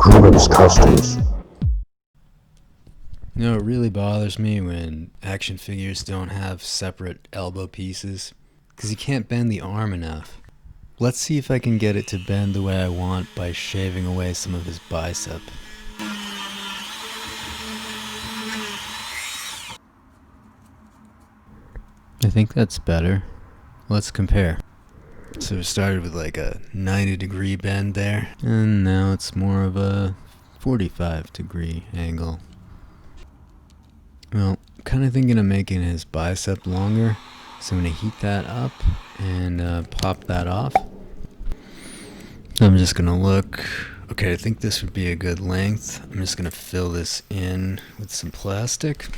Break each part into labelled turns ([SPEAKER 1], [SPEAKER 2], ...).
[SPEAKER 1] Cougan's Customs.
[SPEAKER 2] You know, it really bothers me when action figures don't have separate elbow pieces, because you can't bend the arm enough. Let's see if I can get it to bend the way I want by shaving away some of his bicep. I think that's better. Let's compare. So it started with like a 90-degree bend there, and now it's more of a 45-degree angle. Well, I'm kind of thinking of making his bicep longer, so I'm going to heat that up and pop that off. I'm just going to look. Okay, I think this would be a good length. I'm just going to fill this in with some plastic.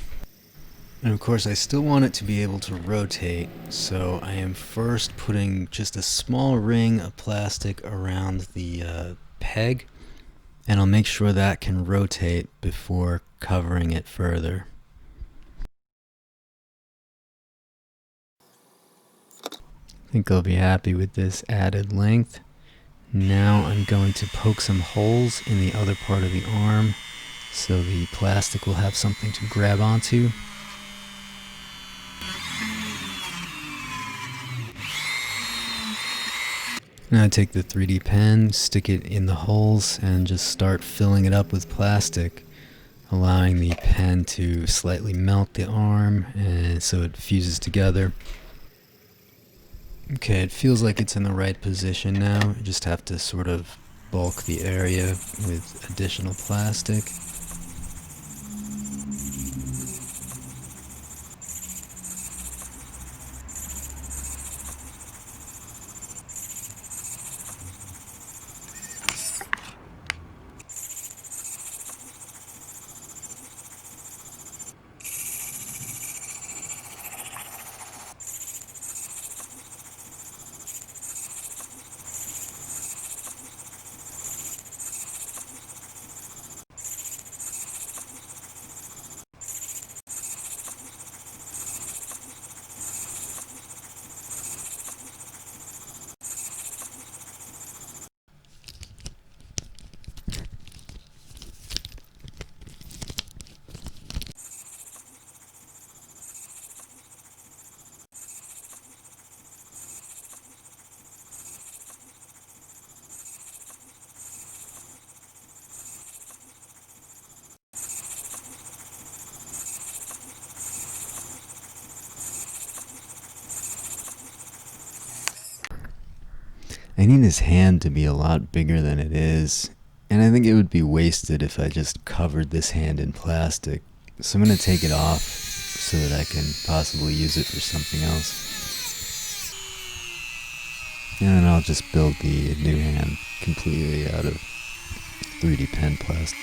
[SPEAKER 2] And of course, I still want it to be able to rotate, so I am first putting just a small ring of plastic around the peg, and I'll make sure that can rotate before covering it further. I think I'll be happy with this added length. Now I'm going to poke some holes in the other part of the arm so the plastic will have something to grab onto. Now I take the 3D pen, stick it in the holes, and just start filling it up with plastic, allowing the pen to slightly melt the arm and so it fuses together. Okay, it feels like it's in the right position now. You just have to sort of bulk the area with additional plastic. I need his hand to be a lot bigger than it is, and I think it would be wasted if I just covered this hand in plastic. So I'm going to take it off so that I can possibly use it for something else. And then I'll just build the new hand completely out of 3D pen plastic.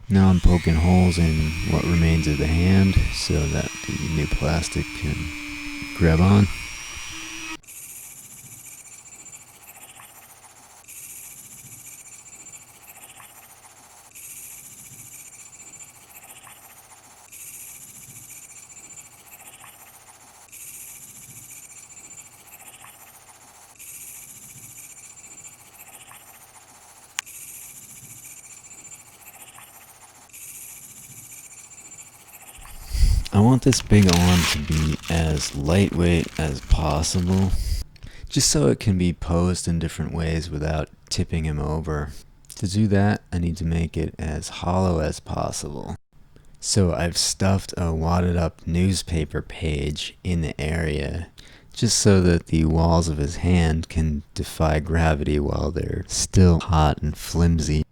[SPEAKER 2] Now I'm poking holes in what remains of the hand so that the new plastic can grab on. I want this big arm to be as lightweight as possible, just so it can be posed in different ways without tipping him over. To do that, I need to make it as hollow as possible. So I've stuffed a wadded up newspaper page in the area, just so that the walls of his hand can defy gravity while they're still hot and flimsy.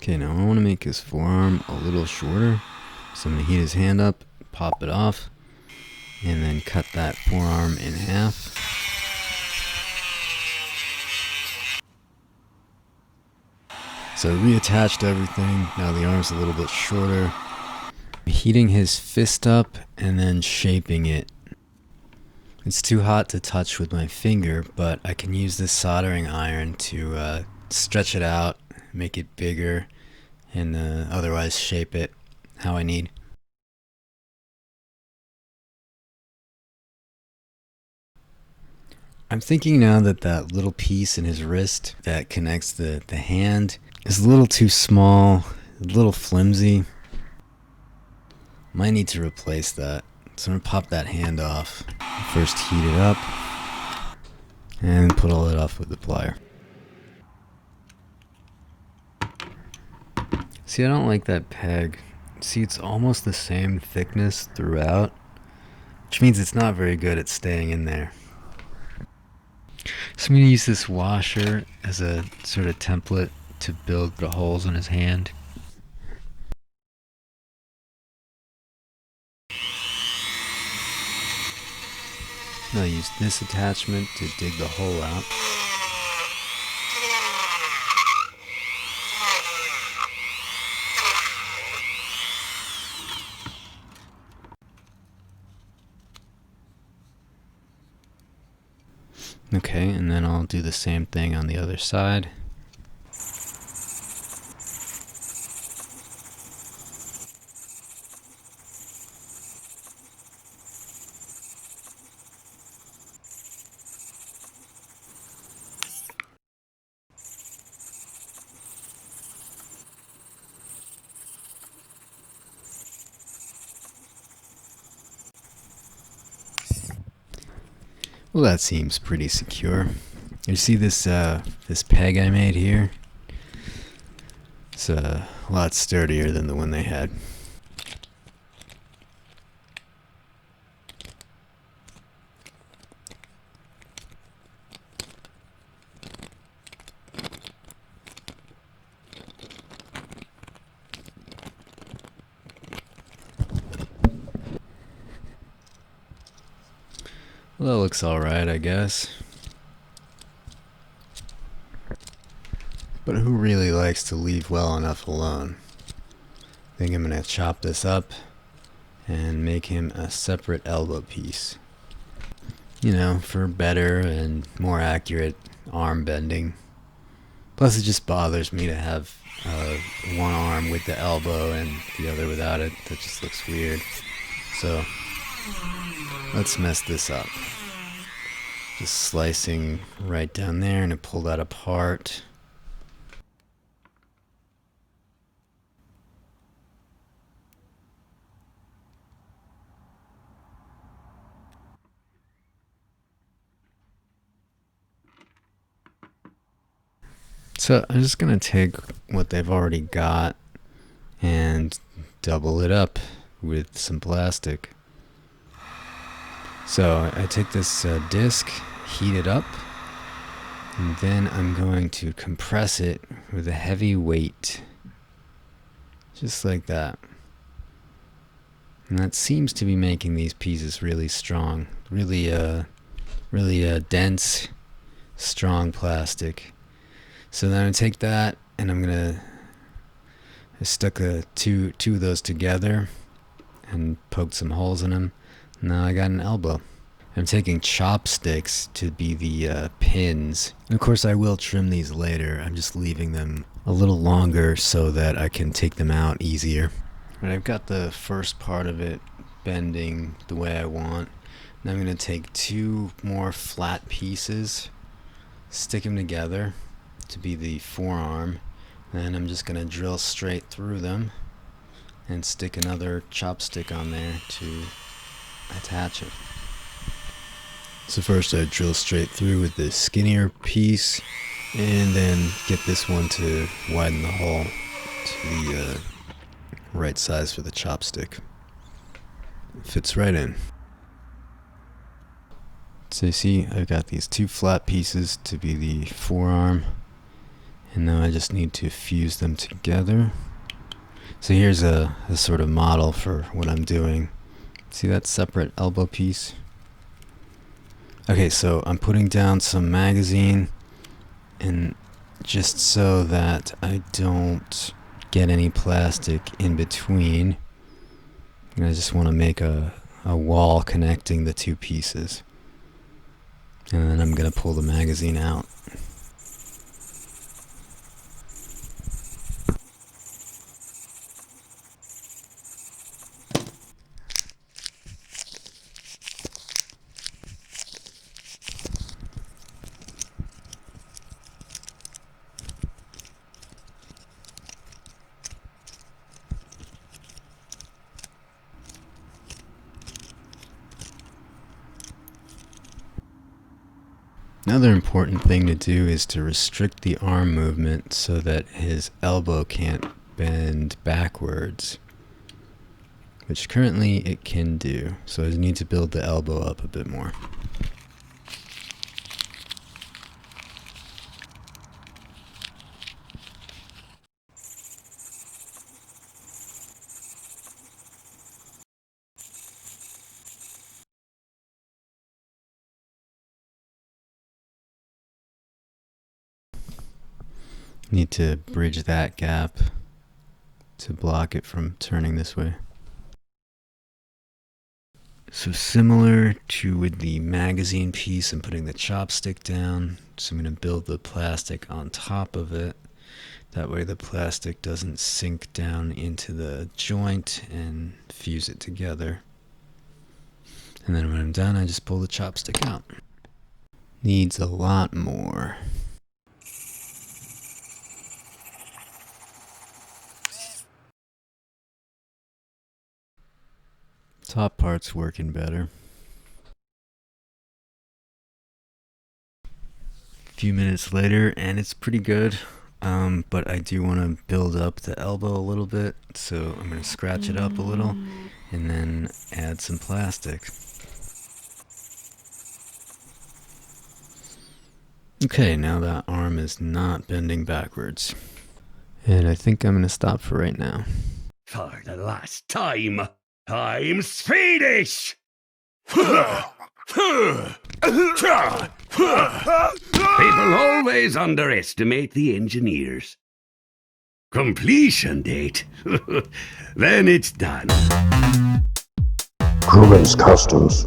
[SPEAKER 2] Okay, now I want to make his forearm a little shorter. So I'm going to heat his hand up, pop it off, and then cut that forearm in half. So reattached everything. Now the arm's a little bit shorter. Heating his fist up and then shaping it. It's too hot to touch with my finger, but I can use this soldering iron to stretch it out, make it bigger, and otherwise shape it how I need. I'm thinking now that that little piece in his wrist that connects the hand is a little too small, a little flimsy. Might need to replace that. So I'm going to pop that hand off. First heat it up and put all it off with the plier. See, I don't like that peg. See, it's almost the same thickness throughout, which means it's not very good at staying in there. So I'm going to use this washer as a sort of template to build the holes in his hand. I'll use this attachment to dig the hole out. Okay, and then I'll do the same thing on the other side. Well, that seems pretty secure. You see this this peg I made here? It's a lot sturdier than the one they had. Well, that looks alright, I guess. But who really likes to leave well enough alone? I think I'm gonna chop this up and make him a separate elbow piece. You know, for better and more accurate arm bending. Plus it just bothers me to have one arm with the elbow and the other without it. That just looks weird. So let's mess this up. Just slicing right down there and pull that apart. So I'm just going to take what they've already got and double it up with some plastic. So I take this disc, heat it up, and then I'm going to compress it with a heavy weight. Just like that. And that seems to be making these pieces really strong. Really dense, strong plastic. So then I take that and I stuck two of those together and poked some holes in them. Now I got an elbow. I'm taking chopsticks to be the pins. And of course I will trim these later. I'm just leaving them a little longer so that I can take them out easier. Right, I've got the first part of it bending the way I want. Now I'm going to take two more flat pieces, stick them together to be the forearm, and I'm just going to drill straight through them and stick another chopstick on there to attach it. So first I drill straight through with the skinnier piece and then get this one to widen the hole to the right size for the chopstick. It fits right in. So you see I've got these two flat pieces to be the forearm, And now I just need to fuse them together. So here's a sort of model for what I'm doing. See that separate elbow piece? Okay, so I'm putting down some magazine, and just so that I don't get any plastic in between, I just want to make a wall connecting the two pieces. And then I'm going to pull the magazine out. Another important thing to do is to restrict the arm movement so that his elbow can't bend backwards, which currently it can do. So I need to build the elbow up a bit more. Need to bridge that gap to block it from turning this way. So similar to with the magazine piece, I'm putting the chopstick down. So I'm going to build the plastic on top of it. That way the plastic doesn't sink down into the joint and fuse it together. And then when I'm done, I just pull the chopstick out. Needs a lot more. Top part's working better. A few minutes later, and it's pretty good. But I do want to build up the elbow a little bit, so I'm going to scratch it up a little and then add some plastic. Okay, now that arm is not bending backwards. And I think I'm going to stop for right now.
[SPEAKER 1] For the last time, I'm Swedish! People always underestimate the engineers. Completion date. Then it's done.
[SPEAKER 3] Cougan's Customs.